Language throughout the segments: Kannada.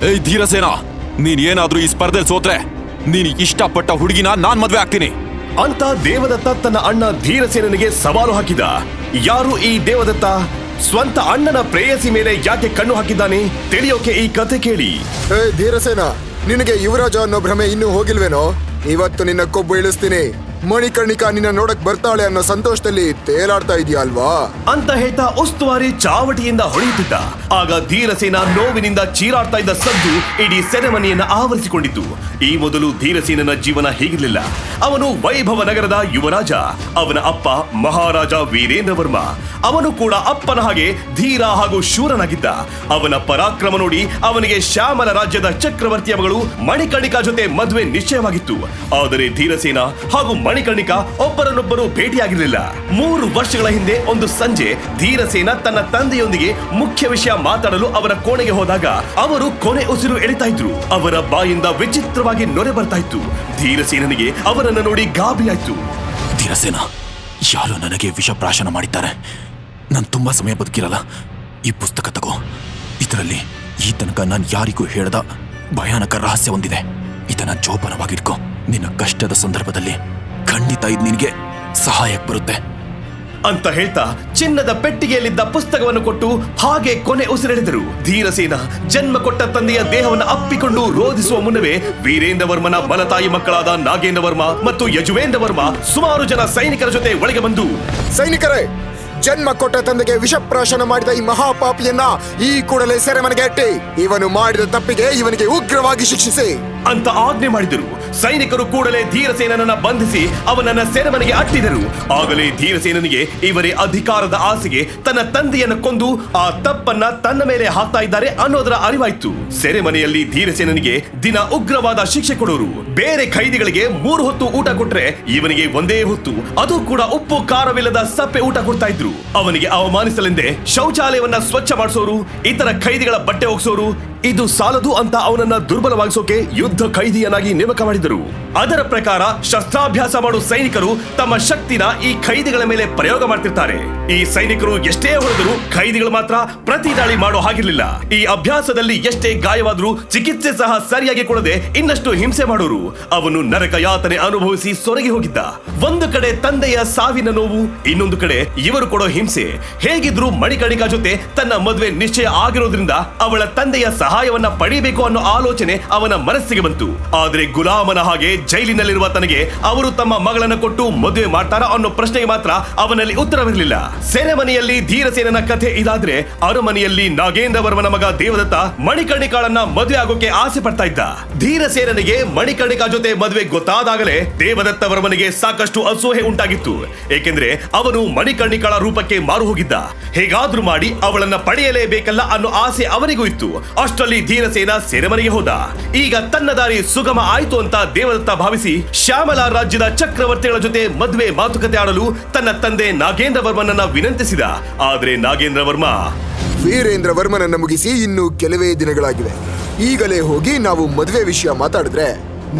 ಏಯ್ ಧೀರಸೇನ, ನೀನ್ ಏನಾದ್ರೂ ಈ ಸ್ಪರ್ಧೆಯಲ್ಲಿ ಸೋತ್ರೆ ನೀನು ಇಷ್ಟಪಟ್ಟ ಹುಡುಗಿನ ನಾನ್ ಮದ್ವೆ ಆಗ್ತೀನಿ ಅಂತ ದೇವದತ್ತ ತನ್ನ ಅಣ್ಣ ಧೀರಸೇನನಿಗೆ ಸವಾಲು ಹಾಕಿದ. ಯಾರು ಈ ದೇವದತ್ತ? ಸ್ವಂತ ಅಣ್ಣನ ಪ್ರೇಯಸಿ ಮೇಲೆ ಯಾಕೆ ಕಣ್ಣು ಹಾಕಿದ್ದಾನೆ? ತಿಳಿಯೋಕೆ ಈ ಕಥೆ ಕೇಳಿ. ಧೀರಸೇನ, ನಿನಗೆ ಯುವರಾಜ ಅನ್ನೋ ಭ್ರಮೆ ಇನ್ನೂ ಹೋಗಿಲ್ವೇನೋ? ಇವತ್ತು ನಿನ್ನ ಕೊಬ್ಬು ಇಳಿಸ್ತೀನಿ. ಮಣಿಕರ್ಣಿಕಾ ನಿನ್ನ ನೋಡಕ್ ಬರ್ತಾಳೆ ಅನ್ನೋ ಸಂತೋಷದಲ್ಲಿ ತೇಲಾಡ್ತಾ ಇದೆಯಾ ಅಲ್ವಾ ಅಂತ ಹೇಳ್ತಾ ಉಸ್ತುವಾರಿ ಚಾವಟಿಯಿಂದ ಹೊಡೆಯುತ್ತಿದ್ದ. ಆಗ ಧೀರಸೇನ ನೋವಿನಿಂದ ಚೀರಾಡ್ತಾ ಇದ್ದ ಸದ್ದು ಇಡೀ ಸೆರೆಮನೆಯನ್ನ ಆವರಿಸಿಕೊಂಡಿತು. ಈ ಮೊದಲು ಧೀರಸೇನನ ಜೀವನ ಹೀಗಿರಲಿಲ್ಲ. ಅವನು ವೈಭವ ನಗರದ ಯುವರಾಜ. ಅವನ ಅಪ್ಪ ಮಹಾರಾಜ ವೀರೇಂದ್ರ ವರ್ಮ. ಅವನು ಕೂಡ ಅಪ್ಪನ ಹಾಗೆ ಧೀರ ಹಾಗೂ ಶೂರನಾಗಿದ್ದ. ಅವನ ಪರಾಕ್ರಮ ನೋಡಿ ಅವನಿಗೆ ಶ್ಯಾಮಲ ರಾಜ್ಯದ ಚಕ್ರವರ್ತಿಯ ಮಗಳು ಮಣಿಕರ್ಣಿಕಾ ಜೊತೆ ಮದುವೆ ನಿಶ್ಚಯವಾಗಿತ್ತು. ಆದರೆ ಧೀರಸೇನ ಹಾಗೂ ಮಣಿಕರ್ಣಿಕಾ ಒಬ್ಬರನ್ನೊಬ್ಬರು ಭೇಟಿಯಾಗಿರಲಿಲ್ಲ. 3 ವರ್ಷಗಳ ಹಿಂದೆ ಒಂದು ಸಂಜೆ ಧೀರಸೇನ ತನ್ನ ತಂದೆಯೊಂದಿಗೆ ಮುಖ್ಯ ವಿಷಯ ಮಾತಾಡಲು ಅವರ ಕೋಣೆಗೆ ಹೋದಾಗ ಅವರು ಕೊನೆ ಉಸಿರು ಎಳಿತಾ ಇದ್ರು. ಅವರ ಬಾಯಿಂದ ವಿಚಿತ್ರವಾಗಿ ನೊರೆ ಬರ್ತಾ ಇತ್ತು. ಧೀರಸೇನನಿಗೆ ಅವರನ್ನು ನೋಡಿ ಗಾಬರಿಯಾಯ್ತು. ಧೀರಸೇನ, ಯಾರು ನನಗೆ ವಿಷ ಪ್ರಾಶನ ಮಾಡಿದ್ದಾರೆ. ನಾನು ತುಂಬಾ ಸಮಯ ಬದುಕಿರಲ್ಲ. ಈ ಪುಸ್ತಕ ತಗೋ. ಇದರಲ್ಲಿ ಈ ತನಕ ನಾನು ಯಾರಿಗೂ ಹೇಳದ ಭಯಾನಕ ರಹಸ್ಯ ಹೊಂದಿದೆ. ಇದನ್ನ ಜೋಪಾನವಾಗಿಟ್ಕೋ. ನಿನ್ನ ಕಷ್ಟದ ಸಂದರ್ಭದಲ್ಲಿ ಖಂಡಿತ ಇದು ನಿನಗೆ ಸಹಾಯಕ್ಕೆ ಬರುತ್ತೆ ಅಂತ ಹೇಳ್ತಾ ಚಿನ್ನದ ಪೆಟ್ಟಿಗೆಯಲ್ಲಿದ್ದ ಪುಸ್ತಕವನ್ನು ಕೊಟ್ಟು ಹಾಗೆ ಕೊನೆ ಉಸಿರೆಳೆದರು. ಧೀರಸೇನ ಜನ್ಮ ಕೊಟ್ಟ ತಂದೆಯ ದೇಹವನ್ನು ಅಪ್ಪಿಕೊಂಡು ರೋಧಿಸುವ ಮುನ್ನವೇ ವೀರೇಂದ್ರ ವರ್ಮನ ಬಲತಾಯಿ ಮಕ್ಕಳಾದ ನಾಗೇಂದ್ರ ವರ್ಮ ಮತ್ತು ಯಜುವೇಂದ್ರ ವರ್ಮ ಸುಮಾರು ಜನ ಸೈನಿಕರ ಜೊತೆ ಒಳಗೆ ಬಂದು, ಸೈನಿಕರೇ, ಜನ್ಮ ಕೊಟ್ಟ ತಂದೆಗೆ ವಿಷಪ್ರಾಶನ ಮಾಡಿದ ಈ ಮಹಾಪಾಪಿಯನ್ನ ಈ ಕೂಡಲೇ ಸೆರೆಮನೆಗೆ ಅಟ್ಟಿ. ಇವನು ಮಾಡಿದ ತಪ್ಪಿಗೆ ಇವನಿಗೆ ಉಗ್ರವಾಗಿ ಶಿಕ್ಷಿಸಿ ಅಂತ ಆಜ್ಞೆ ಮಾಡಿದರು. ಸೈನಿಕರು ಕೂಡಲೇ ಧೀರಸೇನನನ್ನ ಬಂಧಿಸಿ ಅವನನ್ನ ಸೆರೆಮನೆಗೆ ಅಟ್ಟಿದರು. ಆಗಲೇ ಧೀರಸೇನನಿಗೆ ಇವರೇ ಅಧಿಕಾರದ ಆಸೆಗೆ ತನ್ನ ತಂದೆಯನ್ನು ಕೊಂದು ಆ ತಪ್ಪನ್ನ ತನ್ನ ಮೇಲೆ ಹಾಕ್ತಾ ಇದ್ದಾರೆ ಅನ್ನೋದರ ಅರಿವಾಯ್ತು. ಸೆರೆಮನೆಯಲ್ಲಿ ಧೀರಸೇನನಿಗೆ ದಿನ ಉಗ್ರವಾದ ಶಿಕ್ಷೆ ಕೊಡೋರು. ಬೇರೆ ಖೈದಿಗಳಿಗೆ 3 ಹೊತ್ತು ಊಟ ಕೊಟ್ರೆ ಇವನಿಗೆ ಒಂದೇ ಹೊತ್ತು, ಅದು ಕೂಡ ಉಪ್ಪು ಖಾರವಿಲ್ಲದ ಸಪ್ಪೆ ಊಟ ಕೊಡ್ತಾ ಇದ್ರು. ಅವನಿಗೆ ಅವಮಾನಿಸಲೆಂದೇ ಶೌಚಾಲಯವನ್ನ ಸ್ವಚ್ಛ ಮಾಡಿಸೋರು, ಇತರ ಖೈದಿಗಳ ಬಟ್ಟೆ ಒಗ್ಸೋರು. ಇದು ಸಾಲದು ಅಂತ ಅವನನ್ನ ದುರ್ಬಲವಾಗಿಸೋಕೆ ಯುದ್ಧ ಖೈದಿಯನ್ನಾಗಿ ನೇಮಕ ಮಾಡಿದರು. ಅದರ ಪ್ರಕಾರ ಶಸ್ತ್ರಾಭ್ಯಾಸ ಮಾಡುವ ಸೈನಿಕರು ತಮ್ಮ ಶಕ್ತಿನ ಈ ಖೈದಿಗಳ ಮೇಲೆ ಪ್ರಯೋಗ ಮಾಡ್ತಿರ್ತಾರೆ. ಈ ಸೈನಿಕರು ಎಷ್ಟೇ ಹೊಡೆದರೂ ಖೈದಿಗಳು ಮಾತ್ರ ಪ್ರತಿ ದಾಳಿ ಮಾಡೋ ಹಾಗಿರ್ಲಿಲ್ಲ. ಈ ಅಭ್ಯಾಸದಲ್ಲಿ ಎಷ್ಟೇ ಗಾಯವಾದ್ರೂ ಚಿಕಿತ್ಸೆ ಸಹ ಸರಿಯಾಗಿ ಕೊಡದೆ ಇನ್ನಷ್ಟು ಹಿಂಸೆ ಮಾಡೋರು. ಅವನು ನರಕ ಯಾತನೆ ಅನುಭವಿಸಿ ಸೊರಗಿ ಹೋಗಿದ್ದ. ಒಂದು ಕಡೆ ತಂದೆಯ ಸಾವಿನ ನೋವು, ಇನ್ನೊಂದು ಕಡೆ ಇವರು ಕೊಡೋ ಹಿಂಸೆ. ಹೇಗಿದ್ರು ಮಣಿಕರ್ಣಿಕಾ ಜೊತೆ ತನ್ನ ಮದುವೆ ನಿಶ್ಚಯ ಆಗಿರೋದ್ರಿಂದ ಅವಳ ತಂದೆಯ ಸಹಾಯವನ್ನ ಪಡೆಯಬೇಕು ಅನ್ನೋ ಆಲೋಚನೆ ಅವನ ಮನಸ್ಸಿಗೆ ಬಂತು. ಆದ್ರೆ ಗುಲಾಮನ ಹಾಗೆ ಜೈಲಿನಲ್ಲಿರುವ ತನಗೆ ಅವರು ತಮ್ಮ ಮಗಳನ್ನ ಕೊಟ್ಟು ಮದುವೆ ಮಾಡ್ತಾರ ಅನ್ನೋ ಪ್ರಶ್ನೆಗೆ ಮಾತ್ರ ಅವನಲ್ಲಿ ಉತ್ತರವಿರಲಿಲ್ಲ. ಸೆರೆಮನೆಯಲ್ಲಿ ಧೀರಸೇನನ ಕಥೆ ಇದಾದ್ರೆ ಅರಮನೆಯಲ್ಲಿ ನಾಗೇಂದ್ರ ವರ್ಮನ ಮಗ ದೇವದತ್ತ ಮಣಿಕರ್ಣಿಕಾಳನ್ನ ಮದುವೆ ಆಗೋಕೆ ಆಸೆ ಪಡ್ತಾ ಇದ್ದ. ಧೀರಸೇನನಿಗೆ ಮಣಿಕರ್ಣಿಕಾ ಜೊತೆ ಮದುವೆ ಗೊತ್ತಾದಾಗಲೇ ದೇವದತ್ತ ವರ್ಮನಿಗೆ ಸಾಕಷ್ಟು ಅಸೂಹೆ ಉಂಟಾಗಿತ್ತು. ಏಕೆಂದ್ರೆ ಅವನು ಮಣಿಕರ್ಣಿಕಾಳ ರೂಪಕ್ಕೆ ಮಾರು ಹೋಗಿದ್ದ. ಹೇಗಾದ್ರೂ ಮಾಡಿ ಅವಳನ್ನ ಪಡೆಯಲೇಬೇಕಲ್ಲ ಅನ್ನೋ ಆಸೆ ಅವನಿಗೂ ಇತ್ತು. ಅಷ್ಟರಲ್ಲಿ ಧೀರಸೇನ ಸೆರೆಮನೆಗೆ ಹೋದ. ಈಗ ತನ್ನ ದಾರಿ ಸುಗಮ ಆಯ್ತು ಅಂತ ದೇವದತ್ತ ಭಾವಿಸಿ ಶ್ಯಾಮಲ ರಾಜ್ಯದ ಚಕ್ರವರ್ತಿಗಳ ಜೊತೆ ಮದುವೆ ಮಾತುಕತೆ ಆಡಲು ತನ್ನ ತಂದೆ ನಾಗೇಂದ್ರ ವರ್ಮನನ್ನ ವಿನಂತಿಸಿದ. ಆದ್ರೆ ನಾಗೇಂದ್ರ ವರ್ಮ, ವೀರೇಂದ್ರ ವರ್ಮನನ್ನ ಮುಗಿಸಿ ಇನ್ನು ಕೆಲವೇ ದಿನಗಳಾಗಿವೆ. ಈಗಲೇ ಹೋಗಿ ನಾವು ಮದುವೆ ವಿಷಯ ಮಾತಾಡಿದ್ರೆ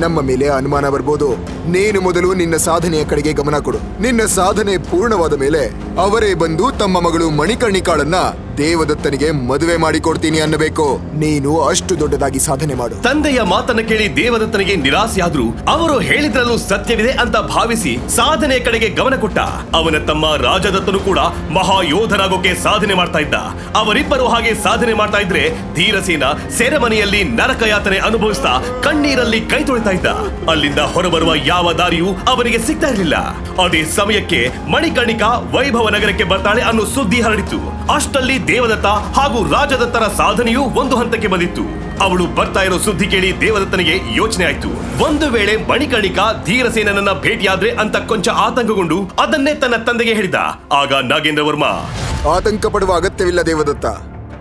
ನಮ್ಮ ಮೇಲೆ ಅನುಮಾನ ಬರ್ಬೋದು. ನೀನು ಮೊದಲು ನಿನ್ನ ಸಾಧನೆಯ ಕಡೆಗೆ ಗಮನ ಕೊಡು. ನಿನ್ನ ಸಾಧನೆ ಪೂರ್ಣವಾದ ಮೇಲೆ ಅವರೇ ಬಂದು ತಮ್ಮ ಮಗಳು ಮಣಿಕರ್ಣಿಕಾಳನ್ನ ದೇವದತ್ತನಿಗೆ ಮದುವೆ ಮಾಡಿಕೊಡ್ತೀನಿ ಅನ್ನಬೇಕು. ನೀನು ಅಷ್ಟು ದೊಡ್ಡದಾಗಿ ಸಾಧನೆ ಮಾಡು. ತಂದೆಯ ಮಾತನ್ನ ಕೇಳಿ ದೇವದತ್ತನಿಗೆ ನಿರಾಸೆಯಾದ್ರೂ ಅವರು ಹೇಳಿದ್ರಲ್ಲೂ ಸತ್ಯವಿದೆ ಅಂತ ಭಾವಿಸಿ ಸಾಧನೆಯ ಕಡೆಗೆ ಗಮನ ಕೊಟ್ಟ. ಅವನ ತಮ್ಮ ರಾಜದತ್ತನು ಕೂಡ ಮಹಾಯೋಧನಾಗೋಕೆ ಸಾಧನೆ ಮಾಡ್ತಾ ಇದ್ದ. ಅವರಿಬ್ಬರು ಹಾಗೆ ಸಾಧನೆ ಮಾಡ್ತಾ ಇದ್ರೆ ಧೀರಸೇನ ಸೆರೆಮನೆಯಲ್ಲಿ ನರಕಯಾತನೆ ಅನುಭವಿಸ್ತಾ ಕಣ್ಣೀರಲ್ಲಿ ಕೈ ತೊಳಿತಾ ಇದ್ದ. ಅಲ್ಲಿಂದ ಹೊರಬರುವ ಯಾವ ದಾರಿಯೂ ಅವನಿಗೆ ಸಿಗ್ತಾ ಇರಲಿಲ್ಲ. ಅದೇ ಸಮಯಕ್ಕೆ ಮಣಿಕರ್ಣಿಕಾ ವೈಭವ ನಗರಕ್ಕೆ ಬರ್ತಾಳೆ ಅನ್ನೋ ಸುದ್ದಿ ಹರಡಿತು. ಅಷ್ಟಲ್ಲಿ ದೇವದತ್ತ ಹಾಗೂ ರಾಜದತ್ತರ ಸಾಧನೆಯೂ ಒಂದು ಹಂತಕ್ಕೆ ಬಂದಿತ್ತು. ಅವಳು ಬರ್ತಾ ಇರೋ ಸುದ್ದಿ ಕೇಳಿ ದೇವದತ್ತನಿಗೆ ಯೋಚನೆ ಆಯ್ತು. ಒಂದು ವೇಳೆ ಮಣಿಕರ್ಣಿಕಾ ಧೀರಸೇನನನ್ನ ಭೇಟಿಯಾದ್ರೆ ಅಂತ ಕೊಂಚ ಆತಂಕಗೊಂಡು ಅದನ್ನೇ ತನ್ನ ತಂದೆಗೆ ಹೇಳಿದ. ಆಗ ನಾಗೇಂದ್ರ ವರ್ಮ, ಆತಂಕ ಪಡುವ ಅಗತ್ಯವಿಲ್ಲ ದೇವದತ್ತ.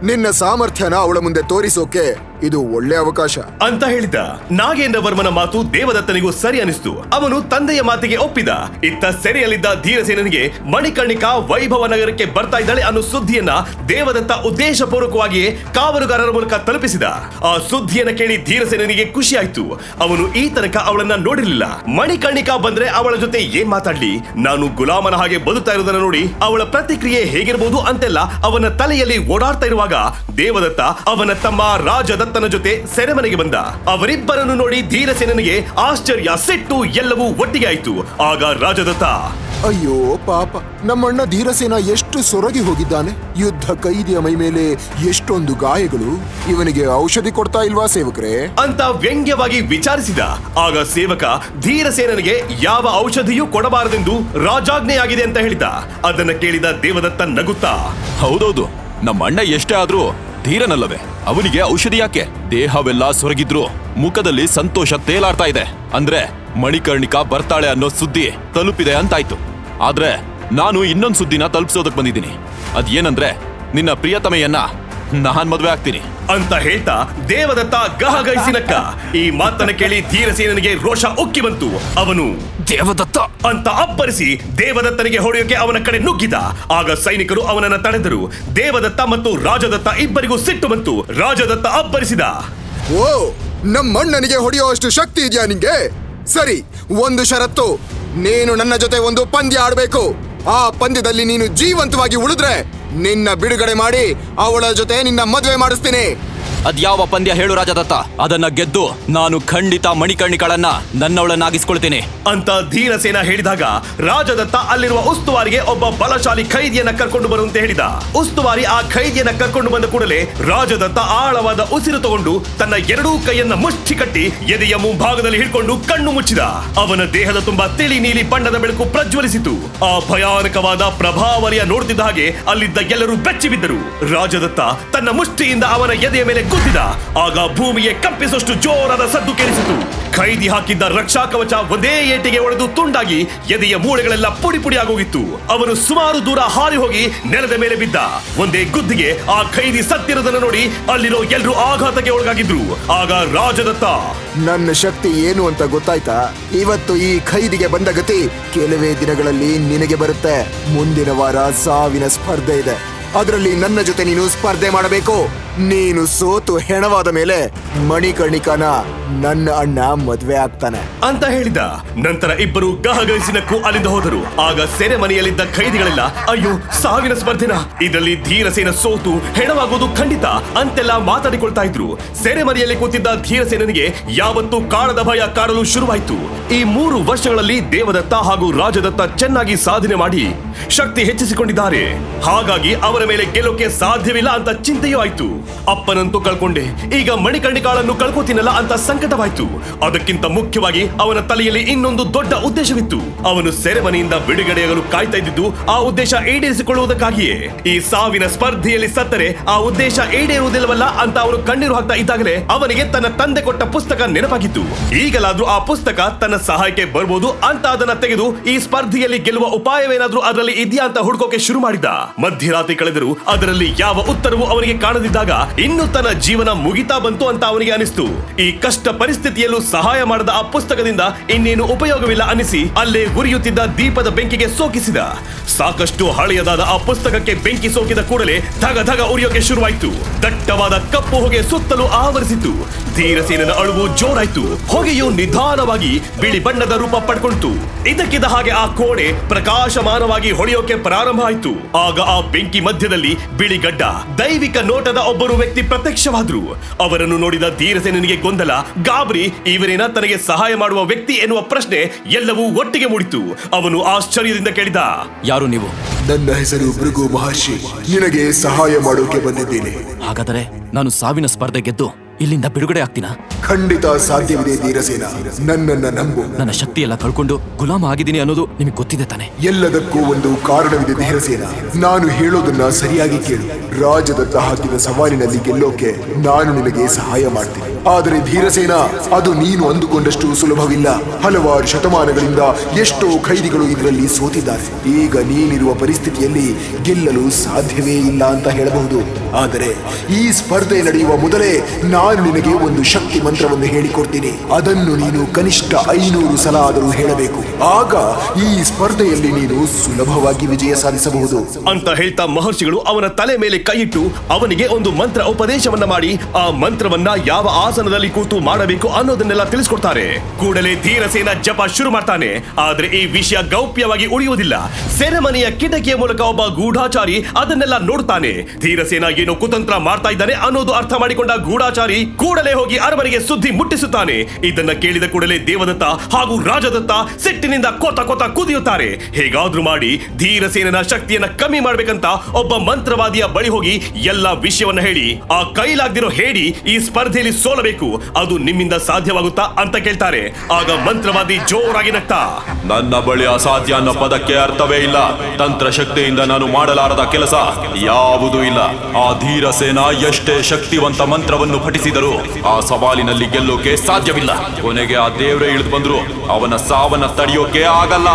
ನಿನ್ನ ಸಾಮರ್ಥ್ಯನ ಅವಳ ಮುಂದೆ ತೋರಿಸೋಕೆ ಇದು ಒಳ್ಳೆ ಅವಕಾಶ ಅಂತ ಹೇಳಿದ. ನಾಗೇಂದ್ರ ವರ್ಮನ ಮಾತು ದೇವದತ್ತನಿಗೂ ಸರಿ ಅನಿಸ್ತು. ಅವನು ತಂದೆಯ ಮಾತಿಗೆ ಒಪ್ಪಿದ. ಇತ್ತ ಸೆರೆಯಲ್ಲಿದ್ದ ಧೀರಸೇನನಿಗೆ ಮಣಿಕರ್ಣಿಕಾ ವೈಭವ ನಗರಕ್ಕೆ ಬರ್ತಾ ಇದ್ದಾಳೆ ಅನ್ನೋ ಸುದ್ದಿಯನ್ನ ದೇವದತ್ತ ಉದ್ದೇಶಪೂರ್ವಕವಾಗಿಯೇ ಕಾವಲುಗಾರರ ಮೂಲಕ ತಲುಪಿಸಿದ. ಆ ಸುದ್ದಿಯನ್ನ ಕೇಳಿ ಧೀರಸೇನನಿಗೆ ಖುಷಿ ಆಯ್ತು. ಅವನು ಈ ತನಕ ಅವಳನ್ನ ನೋಡಿರಲಿಲ್ಲ. ಮಣಿಕರ್ಣಿಕಾ ಬಂದ್ರೆ ಅವಳ ಜೊತೆ ಏನ್ ಮಾತಾಡ್ಲಿ, ನಾನು ಗುಲಾಮನ ಹಾಗೆ ಬದುಕ್ತಾ ಇರೋದನ್ನ ನೋಡಿ ಅವಳ ಪ್ರತಿಕ್ರಿಯೆ ಹೇಗಿರಬಹುದು ಅಂತೆಲ್ಲ ಅವನ ತಲೆಯಲ್ಲಿ ಓಡಾಡ್ತಾ ಇರುವಾಗ ದೇವದತ್ತ ಅವನ ತಮ್ಮ ರಾಜದತ್ತ ರಾಜದತ್ತನ ಜೊತೆ ಸೆರೆಮನೆಗೆ ಬಂದ. ಅವರಿಬ್ಬರನ್ನು ನೋಡಿ ಧೀರಸೇನನಿಗೆ ಆಶ್ಚರ್ಯ, ಸಿಟ್ಟು ಎಲ್ಲವೂ ಒಟ್ಟಿಗೆ ಆಯ್ತು. ಆಗ ರಾಜದತ್ತ, ಅಯ್ಯೋ ಪಾಪ, ನಮ್ಮಣ್ಣ ಧೀರಸೇನ ಎಷ್ಟು ಸೊರಗಿ ಹೋಗಿದ್ದಾನೆ. ಯುದ್ಧ ಕೈದಿಯ ಮೈ ಮೇಲೆ ಎಷ್ಟೊಂದು ಗಾಯಗಳು. ಇವನಿಗೆ ಔಷಧಿ ಕೊಡ್ತಾ ಇಲ್ವಾ ಸೇವಕರೇ ಅಂತ ವ್ಯಂಗ್ಯವಾಗಿ ವಿಚಾರಿಸಿದ. ಆಗ ಸೇವಕ ಧೀರಸೇನನಿಗೆ ಯಾವ ಔಷಧಿಯೂ ಕೊಡಬಾರದೆಂದು ರಾಜಾಜ್ಞೆಯಾಗಿದೆ ಅಂತ ಹೇಳಿದ. ಅದನ್ನ ಕೇಳಿದ ದೇವದತ್ತ ನಗುತ್ತಾ, ಹೌದೌದು, ನಮ್ಮ ಅಣ್ಣ ಎಷ್ಟೇ ಆದ್ರೂ ಧೀರನಲ್ಲವೇ? ಅವನಿಗೆ ಔಷಧಿ ಯಾಕೆ? ದೇಹವೆಲ್ಲ ಸೊರಗಿದ್ರು ಮುಖದಲ್ಲಿ ಸಂತೋಷ ತೇಲಾಡ್ತಾ ಇದೆ. ಅಂದ್ರೆ ಮಣಿಕರ್ಣಿಕಾ ಬರ್ತಾಳೆ ಅನ್ನೋ ಸುದ್ದಿ ತಲುಪಿದೆ ಅಂತಾಯ್ತು. ಆದ್ರೆ ನಾನು ಇನ್ನೊಂದು ಸುದ್ದಿನ ತಲುಪಿಸೋದಕ್ ಬಂದಿದ್ದೀನಿ. ಅದೇನಂದ್ರೆ ನಿನ್ನ ಪ್ರಿಯತಮೆಯನ್ನ ನಾನ್ ಮದ್ವೆ ಆಗ್ತೀನಿ ಅಂತ ಹೇಳ್ತಾ ದೇವದತ್ತ ಗಹಗಹಿಸಿನಕ್ಕ. ಈ ಮಾತನ್ನ ಕೇಳಿ ಧೀರಸೇನನಿಗೆ ರೋಷ ಉಕ್ಕಿ ಬಂತು. ಅವನು ದೇವದತ್ತ ಅಂತ ಅಬ್ಬರಿಸಿ ದೇವದತ್ತನಿಗೆ ಹೊಡೆಯೋಕೆ ಅವನ ಕಡೆ ನುಗ್ಗಿದ. ಆಗ ಸೈನಿಕರು ಅವನನ್ನ ತಡೆದರು. ದೇವದತ್ತ ಮತ್ತು ರಾಜದತ್ತ ಇಬ್ಬರಿಗೂ ಸಿಟ್ಟು ಬಂತು. ರಾಜದತ್ತ ಅಬ್ಬರಿಸಿದ, ಓ, ನಮ್ಮಣ್ಣನಿಗೆ ಹೊಡೆಯೋ ಅಷ್ಟು ಶಕ್ತಿ ಇದೆಯಾ ನಿಂಗೆ? ಸರಿ, ಒಂದು ಷರತ್ತು, ನೀನು ನನ್ನ ಜೊತೆ ಒಂದು ಪಂದ್ಯ ಆಡ್ಬೇಕು. ಆ ಪಂದ್ಯದಲ್ಲಿ ನೀನು ಜೀವಂತವಾಗಿ ಉಳಿದ್ರೆ ನಿನ್ನ ಬಿಡುಗಡೆ ಮಾಡಿ ಅವಳ ಜೊತೆ ನಿನ್ನ ಮದುವೆ ಮಾಡಿಸ್ತೀನಿ. ಅದ್ಯಾವ ಪಂದ್ಯ ಹೇಳು ರಾಜದತ್ತ? ಅದನ್ನ ಗೆದ್ದು ನಾನು ಖಂಡಿತ ಮಣಿಕರ್ಣಿಕಳನ್ನ ನನ್ನವಳನ್ನಾಗಿಸ್ಕೊಳ್ತೀನಿ ಅಂತ ಧೀರಸೇನ ಹೇಳಿದಾಗ ರಾಜದತ್ತ ಅಲ್ಲಿರುವ ಉಸ್ತುವಾರಿಗೆ ಒಬ್ಬ ಬಲಶಾಲಿ ಖೈದಿಯನ್ನ ಕರ್ಕೊಂಡು ಬರುವಂತೆ ಹೇಳಿದ. ಉಸ್ತುವಾರಿ ಆ ಖೈದಿಯನ್ನ ಕರ್ಕೊಂಡು ಬಂದ ಕೂಡಲೇ ರಾಜದತ್ತ ಆಳವಾದ ಉಸಿರು ತಗೊಂಡು ತನ್ನ ಎರಡೂ ಕೈಯನ್ನ ಮುಷ್ಟಿ ಕಟ್ಟಿ ಎದೆಯ ಮುಂಭಾಗದಲ್ಲಿ ಹಿಡ್ಕೊಂಡು ಕಣ್ಣು ಮುಚ್ಚಿದ. ಅವನ ದೇಹದ ತುಂಬಾ ತಿಳಿ ನೀಲಿ ಬಣ್ಣದ ಬೆಳಕು ಪ್ರಜ್ವಲಿಸಿತು. ಆ ಭಯಾನಕವಾದ ಪ್ರಭಾವರಿಯ ನೋಡ್ತಿದ್ದ ಹಾಗೆ ಅಲ್ಲಿದ್ದ ಎಲ್ಲರೂ ಬೆಚ್ಚಿ ಬಿದ್ದರು. ರಾಜದತ್ತ ತನ್ನ ಮುಷ್ಟಿಯಿಂದ ಅವನ ಎದೆಯ ಮೇಲೆ ಗುದ್ದಿದ. ಆಗ ಭೂಮಿಯೇ ಕಂಪಿಸುವಷ್ಟು ಜೋರಾದ ಸದ್ದು ಕೇಳಿಸಿತು. ಖೈದಿ ಹಾಕಿದ್ದ ರಕ್ಷಾ ಕವಚ ಒಂದೇ ಏಟಿಗೆ ಒಡೆದು ತುಂಡಾಗಿ ಎದೆಯ ಮೂಳೆಗಳೆಲ್ಲ ಪುಡಿ ಪುಡಿ ಆಗೋಗಿತ್ತು. ಅವನು ಸುಮಾರು ದೂರ ಹಾರಿ ಹೋಗಿ ನೆಲದ ಮೇಲೆ ಬಿದ್ದ. ಒಂದೇ ಗುದ್ದಿಗೆ ಆ ಖೈದಿ ಸತ್ತಿರೋದನ್ನ ನೋಡಿ ಅಲ್ಲಿರೋ ಎಲ್ಲರೂ ಆಘಾತಕ್ಕೆ ಒಳಗಾಗಿದ್ರು. ಆಗ ರಾಜದತ್ತ, ನನ್ನ ಶಕ್ತಿ ಏನು ಅಂತ ಗೊತ್ತಾಯ್ತಾ? ಇವತ್ತು ಈ ಖೈದಿಗೆ ಬಂದ ಗತಿ ಕೆಲವೇ ದಿನಗಳಲ್ಲಿ ನಿನಗೆ ಬರುತ್ತೆ. ಮುಂದಿನ ವಾರ ಸಾವಿನ ಸ್ಪರ್ಧೆ ಇದೆ. ಅದರಲ್ಲಿ ನನ್ನ ಜೊತೆ ನೀನು ಸ್ಪರ್ಧೆ ಮಾಡಬೇಕು. ನೀನು ಸೋತು ಹೆಣವಾದ ಮೇಲೆ ಮಣಿಕರ್ಣಿಕಾನ ನನ್ನ ಅಣ್ಣ ಮದ್ವೆ ಆಗ್ತಾನೆ ಅಂತ ಹೇಳಿದ. ನಂತರ ಇಬ್ಬರು ಗಹಗಹಿಸಿನಕ್ಕೂ ಅಲ್ಲಿಂದ ಹೋದರು. ಆಗ ಸೆರೆಮನೆಯಲ್ಲಿದ್ದ ಖೈದಿಗಳೆಲ್ಲ, ಅಯ್ಯೋ, ಸಾವಿನ ಸ್ಪರ್ಧೆನ, ಇದರಲ್ಲಿ ಧೀರಸೇನ ಸೋತು ಹೆಣವಾಗುವುದು ಖಂಡಿತ ಅಂತೆಲ್ಲ ಮಾತಾಡಿಕೊಳ್ತಾ ಇದ್ರು. ಸೆರೆಮನೆಯಲ್ಲಿ ಕೂತಿದ್ದ ಧೀರಸೇನನಿಗೆ ಯಾವತ್ತೂ ಕಾಣದ ಭಯ ಕಾಡಲು ಶುರುವಾಯಿತು. ಈ 3 ವರ್ಷಗಳಲ್ಲಿ ದೇವದತ್ತ ಹಾಗೂ ರಾಜದತ್ತ ಚೆನ್ನಾಗಿ ಸಾಧನೆ ಮಾಡಿ ಶಕ್ತಿ ಹೆಚ್ಚಿಸಿಕೊಂಡಿದ್ದಾರೆ. ಹಾಗಾಗಿ ಅವರ ಮೇಲೆ ಗೆಲ್ಲೋಕೆ ಸಾಧ್ಯವಿಲ್ಲ ಅಂತ ಚಿಂತೆಯೂ ಆಯ್ತು. ಅಪ್ಪನಂತೂ ಕಳ್ಕೊಂಡೆ, ಈಗ ಮಣಿಕರ್ಣಿಕಾಳನ್ನು ಕಳ್ಕೋತೀನಲ್ಲ ಅಂತ ಸಂಕಟವಾಯ್ತು. ಅದಕ್ಕಿಂತ ಮುಖ್ಯವಾಗಿ ಅವನ ತಲೆಯಲ್ಲಿ ಇನ್ನೊಂದು ದೊಡ್ಡ ಉದ್ದೇಶವಿತ್ತು. ಅವನು ಸೆರೆಮನೆಯಿಂದ ಬಿಡುಗಡೆಯಾಗಲು ಕಾಯ್ತಾ ಇದ್ದಿದ್ದು ಆ ಉದ್ದೇಶ ಈಡೇರಿಸಿಕೊಳ್ಳುವುದಕ್ಕಾಗಿಯೇ. ಈ ಸಾವಿನ ಸ್ಪರ್ಧೆಯಲ್ಲಿ ಸತ್ತರೆ ಆ ಉದ್ದೇಶ ಈಡೇರುವುದಿಲ್ಲವಲ್ಲ ಅಂತ ಅವನು ಕಣ್ಣೀರು ಹಾಕ್ತಾ ಇದ್ದಾಗಲೇ ಅವನಿಗೆ ತನ್ನ ತಂದೆ ಕೊಟ್ಟ ಪುಸ್ತಕ ನೆನಪಾಗಿತ್ತು. ಈಗಲಾದ್ರೂ ಆ ಪುಸ್ತಕ ತನ್ನ ಸಹಾಯಕ್ಕೆ ಬರ್ಬೋದು ಅಂತ ಅದನ್ನ ತೆಗೆದು ಈ ಸ್ಪರ್ಧೆಯಲ್ಲಿ ಗೆಲ್ಲುವ ಉಪಾಯವೇನಾದ್ರೂ ಅದರಲ್ಲಿ ಇದೆಯಾ ಅಂತ ಹುಡುಕೋಕೆ ಶುರು ಮಾಡಿದ. ಮಧ್ಯರಾತ್ರಿ ಕಳೆದರೂ ಅದರಲ್ಲಿ ಯಾವ ಉತ್ತರವೂ ಅವನಿಗೆ ಕಾಣದಿದ್ದಾಗ ಇನ್ನು ತನ್ನ ಜೀವನ ಮುಗಿತಾ ಬಂತು ಅಂತ ಅವನಿಗೆ ಅನಿಸ್ತು. ಈ ಕಷ್ಟ ಪರಿಸ್ಥಿತಿಯಲ್ಲೂ ಸಹಾಯ ಮಾಡದ ಆ ಪುಸ್ತಕದಿಂದ ಇನ್ನೇನು ಉಪಯೋಗವಿಲ್ಲ ಅನಿಸಿ ಅಲ್ಲೇ ಉರಿಯುತ್ತಿದ್ದ ದೀಪದ ಬೆಂಕಿಗೆ ಸೋಕಿಸಿದ. ಸಾಕಷ್ಟು ಹಳೆಯದಾದ ಆ ಪುಸ್ತಕಕ್ಕೆ ಬೆಂಕಿ ಸೋಕಿದ ಕೂಡಲೇ ಧಗ ಧಗ ಉರಿಯೋಕೆ ಶುರುವಾಯಿತು. ದಟ್ಟವಾದ ಕಪ್ಪು ಹೊಗೆ ಸುತ್ತಲೂ ಆವರಿಸಿತು. ಧೀರಸೇನನ ಅಳುವು ಜೋರಾಯ್ತು. ಹೊಗೆಯು ನಿಧಾನವಾಗಿ ಬಿಳಿ ಬಣ್ಣದ ರೂಪ ಪಡ್ಕೊಂಡಿತು. ಇದಕ್ಕಿದ್ದ ಹಾಗೆ ಆ ಕೋಣೆ ಪ್ರಕಾಶಮಾನವಾಗಿ ಹೊಳೆಯೋಕೆ ಪ್ರಾರಂಭ ಆಯ್ತು. ಆಗ ಆ ಬೆಂಕಿ ಮಧ್ಯದಲ್ಲಿ ಬಿಳಿಗಡ್ಡ ದೈವಿಕ ನೋಟದ ಒಬ್ಬರು ವ್ಯಕ್ತಿ ಪ್ರತ್ಯಕ್ಷವಾದ್ರು. ಅವರನ್ನು ನೋಡಿದ ಧೀರಸೇನನಿಗೆ ಗೊಂದಲ, ಗಾಬರಿ, ಇವರೇನ ತನಗೆ ಸಹಾಯ ಮಾಡುವ ವ್ಯಕ್ತಿ ಎನ್ನುವ ಪ್ರಶ್ನೆ ಎಲ್ಲವೂ ಒಟ್ಟಿಗೆ ಮೂಡಿತು. ಅವನು ಆಶ್ಚರ್ಯದಿಂದ ಕೇಳಿದ, ಯಾರು ನೀವು? ನನ್ನ ಹೆಸರು ಭೃಗು ಮಹರ್ಷಿ. ನಿನಗೆ ಸಹಾಯ ಮಾಡೋಕೆ ಬಂದಿದ್ದೇನೆ. ಹಾಗಾದರೆ ನಾನು ಸಾವಿನ ಸ್ಪರ್ಧೆ ಗೆದ್ದು ಇಲ್ಲಿಂದ ಬಿಡುಗಡೆ ಆಗ್ತೀನಾ? ಖಂಡಿತ ಸಾಧ್ಯವಿದೆ ಧೀರಸೇನ, ನನ್ನನ್ನ ನಂಬು. ನನ್ನ ಶಕ್ತಿ ಎಲ್ಲ ಕಳ್ಕೊಂಡು ಗುಲಾಮ ಆಗಿದ್ದೀನಿ ಅನ್ನೋದು ನಿಮಗೆ ಗೊತ್ತಿದೆ ತಾನೆ? ಎಲ್ಲದಕ್ಕೂ ಒಂದು ಕಾರಣವಿದೆ ಧೀರಸೇನ. ನಾನು ಹೇಳೋದನ್ನ ಸರಿಯಾಗಿ ಕೇಳು. ರಾಜದತ್ತ ಹಾಕಿದ ಸವಾಲಿನಲ್ಲಿ ಗೆಲ್ಲೋಕೆ ನಾನು ನಿನಗೆ ಸಹಾಯ ಮಾಡ್ತೀನಿ. ಆದರೆ ಧೀರಸೇನ, ಅದು ನೀನು ಅಂದುಕೊಂಡಷ್ಟು ಸುಲಭವಿಲ್ಲ. ಹಲವಾರು ಶತಮಾನಗಳಿಂದ ಎಷ್ಟೋ ಖೈದಿಗಳು ಇದರಲ್ಲಿ ಸೋತಿದ್ದಾರೆ. ಈಗ ನೀನಿರುವ ಪರಿಸ್ಥಿತಿಯಲ್ಲಿ ಗೆಲ್ಲಲು ಸಾಧ್ಯವೇ ಇಲ್ಲ ಅಂತ ಹೇಳಬಹುದು. ಆದರೆ ಈ ಸ್ಪರ್ಧೆ ನಡೆಯುವ ಮೊದಲೇ ನಾನು ನಿನಗೆ ಒಂದು ಶಕ್ತಿ ಮಂತ್ರವನ್ನು ಹೇಳಿಕೊಡ್ತೀನಿ. ಅದನ್ನು ನೀನು ಕನಿಷ್ಠ 500 ಸಲ ಆದರೂ ಹೇಳಬೇಕು. ಆಗ ಈ ಸ್ಪರ್ಧೆಯಲ್ಲಿ ನೀನು ಸುಲಭವಾಗಿ ವಿಜಯ ಸಾಧಿಸಬಹುದು ಅಂತ ಹೇಳ್ತಾ ಮಹರ್ಷಿಗಳು ಅವನ ತಲೆ ಮೇಲೆ ಕೈಯಿಟ್ಟು ಅವನಿಗೆ ಒಂದು ಮಂತ್ರ ಉಪದೇಶವನ್ನ ಮಾಡಿ ಆ ಮಂತ್ರವನ್ನ ಯಾವ ಆಸನದಲ್ಲಿ ಕೂತು ಮಾಡಬೇಕು ಅನ್ನೋದನ್ನೆಲ್ಲ ತಿಳಿಸ್ಕೊಡ್ತಾರೆ. ಕೂಡಲೇ ಧೀರಸೇನ ಜಪ ಶುರು ಮಾಡ್ತಾನೆ. ಆದ್ರೆ ಈ ವಿಷಯ ಗೌಪ್ಯವಾಗಿ ಉಳಿಯುವುದಿಲ್ಲ. ಸೆರೆಮನೆಯ ಕಿಟಕಿಯ ಮೂಲಕ ಒಬ್ಬ ಗೂಢಾಚಾರಿ ಅದನ್ನೆಲ್ಲ ನೋಡ್ತಾನೆ. ಧೀರಸೇನ ಏನೋ ಕುತಂತ್ರ ಮಾಡ್ತಾ ಇದ್ದಾನೆ ಅನ್ನೋದು ಅರ್ಥ ಮಾಡಿಕೊಂಡ ಗೂಢಾಚಾರಿ ಕೂಡಲೇ ಹೋಗಿ ಅರಮನೆಗೆ ಸುದ್ದಿ ಮುಟ್ಟಿಸುತ್ತಾನೆ. ಇದನ್ನ ಕೇಳಿದ ಕೂಡಲೇ ದೇವದತ್ತ ಹಾಗೂ ರಾಜದತ್ತ ಸಿಟ್ಟಿನಿಂದ ಕೊತ ಕೊತ ಕುದಿಯುತ್ತಾರೆ. ಹೇಗಾದ್ರೂ ಮಾಡಿ ಧೀರಸೇನನ ಶಕ್ತಿಯನ್ನ ಕಮ್ಮಿ ಮಾಡ್ಬೇಕಂತ ಒಬ್ಬ ಮಂತ್ರವಾದಿಯ ಬಳಿ ಹೋಗಿ ಎಲ್ಲ ವಿಷಯವನ್ನ ಹೇಳಿ, ಆ ಕೈಲಾಗ್ದಿರೋ ಹೇಳಿ ಈ ಸ್ಪರ್ಧೆಯಲ್ಲಿ ಸೋಲಬೇಕು, ಅದು ನಿಮ್ಮಿಂದ ಸಾಧ್ಯವಾಗುತ್ತಾ ಅಂತ ಕೇಳ್ತಾರೆ. ಆಗ ಮಂತ್ರವಾದಿ ಜೋರಾಗಿ ನಗ್ತಾ, ನನ್ನ ಬಳಿ ಅಸಾಧ್ಯ ಅನ್ನೋ ಪದಕ್ಕೆ ಅರ್ಥವೇ ಇಲ್ಲ. ತಂತ್ರ ಶಕ್ತಿಯಿಂದ ನಾನು ಮಾಡಲಾರದ ಕೆಲಸ ಯಾವುದೂ ಇಲ್ಲ. ಆ ಧೀರಸೇನ ಎಷ್ಟೇ ಶಕ್ತಿವಂತ ಮಂತ್ರವನ್ನು ಪಠಿಸಿದರೂ ಆ ಸವಾಲಿನಲ್ಲಿ ಗೆಲ್ಲೋಕೆ ಸಾಧ್ಯವಿಲ್ಲ. ಕೊನೆಗೆ ಆ ದೇವರೇ ಇಳಿದು ಬಂದ್ರು ಅವನ ಸಾವನ್ನ ತಡೆಯೋಕೆ ಆಗಲ್ಲ.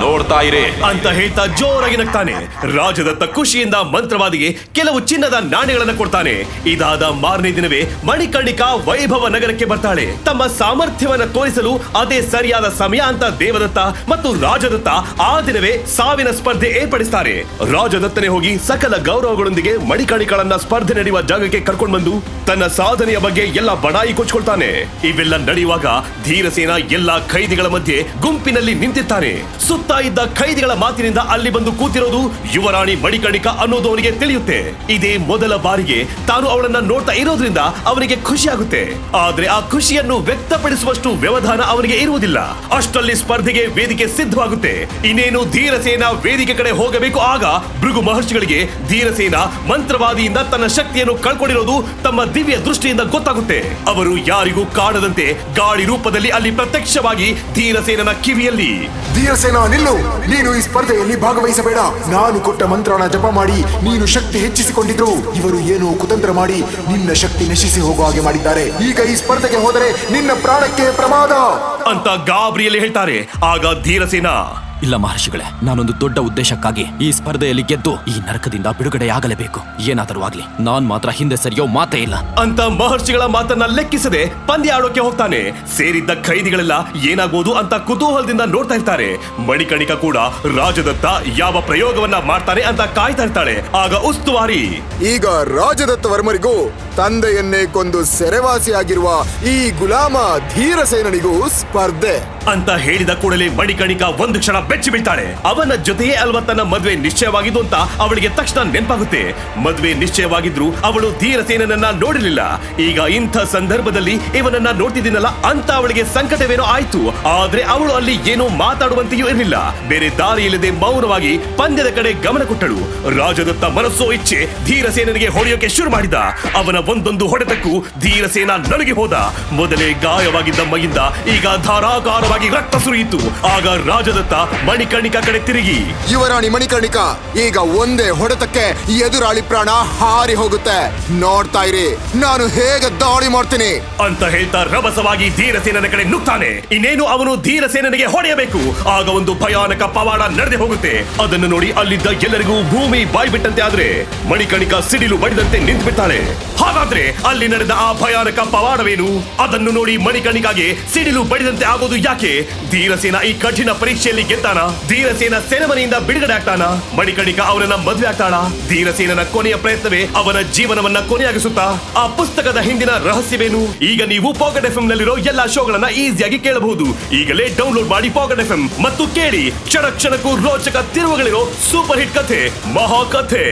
ನೋಡ್ತಾ ಇರಿ ಅಂತ ಹೇಳ್ತಾ ಜೋರಾಗಿ ನಗ್ತಾನೆ. ರಾಜದತ್ತ ಖುಷಿಯಿಂದ ಮಂತ್ರವಾದಿಗೆ ಕೆಲವು ಚಿನ್ನದ ನಾಣ್ಯಗಳನ್ನು ಕೊಡ್ತಾನೆ. ಇದಾದ ಮಾರನೇ ದಿನವೇ ಮಣಿಕರ್ಣಿಕಾ ವೈಭವ ನಗರಕ್ಕೆ ಬರ್ತಾಳೆ. ತಮ್ಮ ಸಾಮರ್ಥ್ಯವನ್ನ ತೋರಿಸಲು ಅದೇ ಸರಿಯಾದ ಸಮಯ ಅಂತ ದೇವದತ್ತ ಮತ್ತು ರಾಜದತ್ತ ಆ ದಿನವೇ ಸಾವಿನ ಸ್ಪರ್ಧೆ ಏರ್ಪಡಿಸ್ತಾರೆ. ರಾಜದತ್ತನೇ ಹೋಗಿ ಸಕಲ ಗೌರವಗಳೊಂದಿಗೆ ಮಣಿಕರ್ಣಿಕಾಳನ್ನ ಸ್ಪರ್ಧೆ ನಡೆಯುವ ಜಾಗಕ್ಕೆ ಕರ್ಕೊಂಡು ಬಂದು ತನ್ನ ಸಾಧನೆಯ ಬಗ್ಗೆ ಎಲ್ಲ ಬಡಾಯಿ ಕೊಚ್ಕೊಳ್ತಾನೆ. ಇವೆಲ್ಲ ನಡೆಯುವಾಗ ಧೀರಸೇನ ಎಲ್ಲಾ ಖೈದಿಗಳ ಮಧ್ಯೆ ಗುಂಪಿನಲ್ಲಿ ನಿಂತಿರ್ತಾನೆ. ಸುತ್ತ ಇದ್ದ ಖೈದಿಗಳ ಮಾತಿನಿಂದ ಅಲ್ಲಿ ಬಂದು ಕೂತಿರೋದು ಯುವರಾಣಿ ಮಣಿಕರ್ಣಿಕಾ ಅನ್ನೋದು ಅವನಿಗೆ ತಿಳಿಯುತ್ತೆ. ಇದೇ ಮೊದಲ ಬಾರಿಗೆ ತಾನು ಅವಳನ್ನ ನೋಡ್ತಾ ಇರೋದ್ರಿಂದ ಅವನಿಗೆ ಖುಷಿ ಆಗುತ್ತೆ. ಆದ್ರೆ ಆ ಖುಷಿಯನ್ನು ವ್ಯಕ್ತಪಡಿಸುವಷ್ಟು ವ್ಯವಧಾನ ಅವನಿಗೆ ಇರುವುದಿಲ್ಲ. ಅಷ್ಟರಲ್ಲಿ ಸ್ಪರ್ಧೆಗೆ ವೇದಿಕೆ ಸಿದ್ಧವಾಗುತ್ತೆ. ಇನ್ನೇನು ಧೀರಸೇನ ವೇದಿಕೆ ಕಡೆ ಹೋಗಬೇಕು. ಆಗ ಭೃಗು ಮಹರ್ಷಿಗಳಿಗೆ ಧೀರಸೇನ ಮಂತ್ರವಾದಿಯಿಂದ ತನ್ನ ಶಕ್ತಿಯನ್ನು ಕಳ್ಕೊಂಡಿರೋದು ತಮ್ಮ ದಿವ್ಯ ದೃಷ್ಟಿಯಿಂದ ಗೊತ್ತಾಗುತ್ತೆ. ಅವರು ಯಾರಿಗೂ ಕಾಣದಂತೆ ಗಾಳಿ ರೂಪದಲ್ಲಿ ಅಲ್ಲಿ ಪ್ರತ್ಯಕ್ಷವಾಗಿ ಧೀರಸೇನನ ಕಿವಿಯಲ್ಲಿ, ಧೀರಸೇನ ನಿಲ್ಲು, ನೀನು ಈ ಸ್ಪರ್ಧೆಯಲ್ಲಿ ಭಾಗವಹಿಸಬೇಡ. ನಾನು ಕೊಟ್ಟ ಮಂತ್ರನ ಜಪ ಮಾಡಿ ನೀನು ಶಕ್ತಿ ಹೆಚ್ಚಿಸಿಕೊಂಡಿದ್ರು. ಇವರು ಏನೋ ಕುತಂತ್ರ ಮಾಡಿ ನಿನ್ನ ಶಕ್ತಿ ನಶಿಸಿ ಹೋಗುವ ಹಾಗೆ ಮಾಡಿದ್ದಾರೆ. ಈಗ ಈ ಸ್ಪರ್ಧೆಗೆ ಹೋದರೆ ನಿನ್ನ ಪ್ರಾಣಕ್ಕೆ ಪ್ರಮಾದ ಅಂತ ಗಾಬರಿಯಲ್ಲಿ ಹೇಳ್ತಾರೆ. ಆಗ ಧೀರಸೇನ, ಇಲ್ಲ ಮಹರ್ಷಿಗಳೇ, ನಾನೊಂದು ದೊಡ್ಡ ಉದ್ದೇಶಕ್ಕಾಗಿ ಈ ಸ್ಪರ್ಧೆಯಲ್ಲಿ ಗೆದ್ದು ಈ ನರಕದಿಂದ ಬಿಡುಗಡೆಯಾಗಲೇಬೇಕು. ಏನಾದರೂ ಆಗ್ಲಿ, ನಾನ್ ಮಾತ್ರ ಹಿಂದೆ ಸರಿಯೋ ಮಾತೇ ಇಲ್ಲ ಅಂತ ಮಹರ್ಷಿಗಳ ಮಾತನ್ನ ಲೆಕ್ಕಿಸದೆ ಪಂದ್ಯ ಆಡೋಕೆ ಹೋಗ್ತಾನೆ. ಸೇರಿದ್ದ ಖೈದಿಗಳೆಲ್ಲ ಏನಾಗೋದು ಅಂತ ಕುತೂಹಲದಿಂದ ನೋಡ್ತಾ ಇರ್ತಾರೆ. ಮಣಿಕರ್ಣಿಕಾ ಕೂಡ ರಾಜದತ್ತ ಯಾವ ಪ್ರಯೋಗವನ್ನ ಮಾಡ್ತಾನೆ ಅಂತ ಕಾಯ್ತಾ ಇರ್ತಾಳೆ. ಆಗ ಉಸ್ತುವಾರಿ, ಈಗ ರಾಜದತ್ತ ವರ್ಮರಿಗೂ ತಂದೆಯನ್ನೇ ಕೊಂದು ಸೆರೆವಾಸಿಯಾಗಿರುವ ಈ ಗುಲಾಮ ಧೀರಸೇನನಿಗೂ ಸ್ಪರ್ಧೆ ಅಂತ ಹೇಳಿದ ಕೂಡಲೇ ಮಣಿಕರ್ಣಿಕಾ ಒಂದು ಕ್ಷಣ ಬೆಚ್ಚಿ ಬೀಳ್ತಾಳೆ. ಅವನ ಜೊತೆಯೇ ಅಲ್ವಾ ತನ್ನ ಮದ್ವೆ ನಿಶ್ಚಯವಾಗಿದ್ದು ಅಂತ ಅವಳಿಗೆ ತಕ್ಷಣ ನೆನಪಾಗುತ್ತೆ. ಮದ್ವೆ ನಿಶ್ಚಯವಾಗಿದ್ರು ಅವಳು ಧೀರಸೇನನನ್ನ ನೋಡಿರಲಿಲ್ಲ. ಈಗ ಇಂಥ ಸಂದರ್ಭದಲ್ಲಿ ಇವನನ್ನ ನೋಡ್ತಿದ್ದೀನಲ್ಲ ಅಂತ ಅವಳಿಗೆ ಸಂಕಟವೇನೋ ಆಯ್ತು. ಆದ್ರೆ ಅವಳು ಅಲ್ಲಿ ಏನೋ ಮಾತಾಡುವಂತೆಯೂ ಇರಲಿಲ್ಲ. ಬೇರೆ ದಾರಿಯಿಲ್ಲದೆ ಮೌನವಾಗಿ ಪಂದ್ಯದ ಕಡೆ ಗಮನ ಕೊಟ್ಟಳು. ರಾಜದತ್ತ ಮನಸ್ಸೋ ಇಚ್ಛೆ ಧೀರಸೇನನಿಗೆ ಹೊಡೆಯೋಕೆ ಶುರು ಮಾಡಿದ. ಅವನ ಒಂದೊಂದು ಹೊಡೆತಕ್ಕೂ ಧೀರಸೇನ ನಲುಗಿ ಹೋದ. ಮೊದಲೇ ಗಾಯವಾಗಿದ್ದ ಮೈಯಿಂದ ಈಗ ಧಾರಾಕಾರವಾಗಿ ರಕ್ತ ಸುರಿಯಿತು. ಆಗ ರಾಜದತ್ತ ಮಣಿಕರ್ಣಿಕಾ ಕಡೆ ತಿರುಗಿ, ಯುವರಾಣಿ ಮಣಿಕರ್ಣಿಕಾ, ಈಗ ಒಂದೇ ಹೊಡೆತಕ್ಕೆ ಎದುರಾಳಿ ಪ್ರಾಣ ಹಾರಿ ಹೋಗುತ್ತೆ. ನೋಡ್ತಾ ಇರಿ ನಾನು ಹೇಗೆ ದಾಳಿ ಮಾಡ್ತೀನಿ ಅಂತ ಹೇಳ್ತಾ ರಭಸವಾಗಿ ಧೀರಸೇನನ ಕಡೆ ನುಗ್ತಾನೆ. ಇನ್ನೇನು ಅವನು ಧೀರಸೇನನಿಗೆ ಹೊಡೆಯಬೇಕು. ಆಗ ಒಂದು ಭಯಾನಕ ಪವಾಡ ನಡೆದೇ ಹೋಗುತ್ತೆ. ಅದನ್ನು ನೋಡಿ ಅಲ್ಲಿದ್ದ ಎಲ್ಲರಿಗೂ ಭೂಮಿ ಬಾಯ್ಬಿಟ್ಟಂತೆ. ಆದ್ರೆ ಮಣಿಕರ್ಣಿಕಾ ಸಿಡಿಲು ಬಡಿದಂತೆ ನಿಂತು ಬಿಡ್ತಾಳೆ. ಹಾಗಾದ್ರೆ ಅಲ್ಲಿ ನಡೆದ ಆ ಭಯಾನಕ ಪವಾಡವೇನು? ಅದನ್ನು ನೋಡಿ ಮಣಿಕರ್ಣಿಕಾಗೆ ಸಿಡಿಲು ಬಡಿದಂತೆ ಆಗೋದು ಯಾಕೆ? ಧೀರಸೇನ ಈ ಕಠಿಣ ಪರೀಕ್ಷೆಯಲ್ಲಿ ಗೆದ್ದಾನ? ಧೀರಸೇನ ಸೆರೆಮನೆಯಿಂದ ಬಿಡುಗಡೆ ಆಗ್ತಾನ? ಮಣಿಕರ್ಣಿಕಾ ಅವನನ್ನ ಮದುವೆ ಆಗ್ತಾಳ? ಧೀರಸೇನನ ಕೊನೆಯ ಪ್ರಯತ್ನವೇ ಅವನ ಜೀವನವನ್ನ ಕೊನೆಯಾಗಿಸುತ್ತಾ? ಆ ಪುಸ್ತಕದ ಹಿಂದಿನ ರಹಸ್ಯವೇನು? ಈಗ ನೀವು ಪಾಕೆಟ್ ಎಫ್ಎಂ ನಲ್ಲಿರೋ ಎಲ್ಲಾ ಶೋಗಳನ್ನ ಈಸಿಯಾಗಿ ಕೇಳಬಹುದು. ಈಗಲೇ ಡೌನ್ಲೋಡ್ ಮಾಡಿ ಪಾಕೆಟ್ ಎಫ್ಎಂ ಮತ್ತು ಕೇಳಿ ಕ್ಷಣ ಕ್ಷಣಕ್ಕೂ ರೋಚಕ ತಿರುವುಗಳಿರೋ ಸೂಪರ್ ಹಿಟ್ ಕಥೆ ಮಹಾಕಥೆ.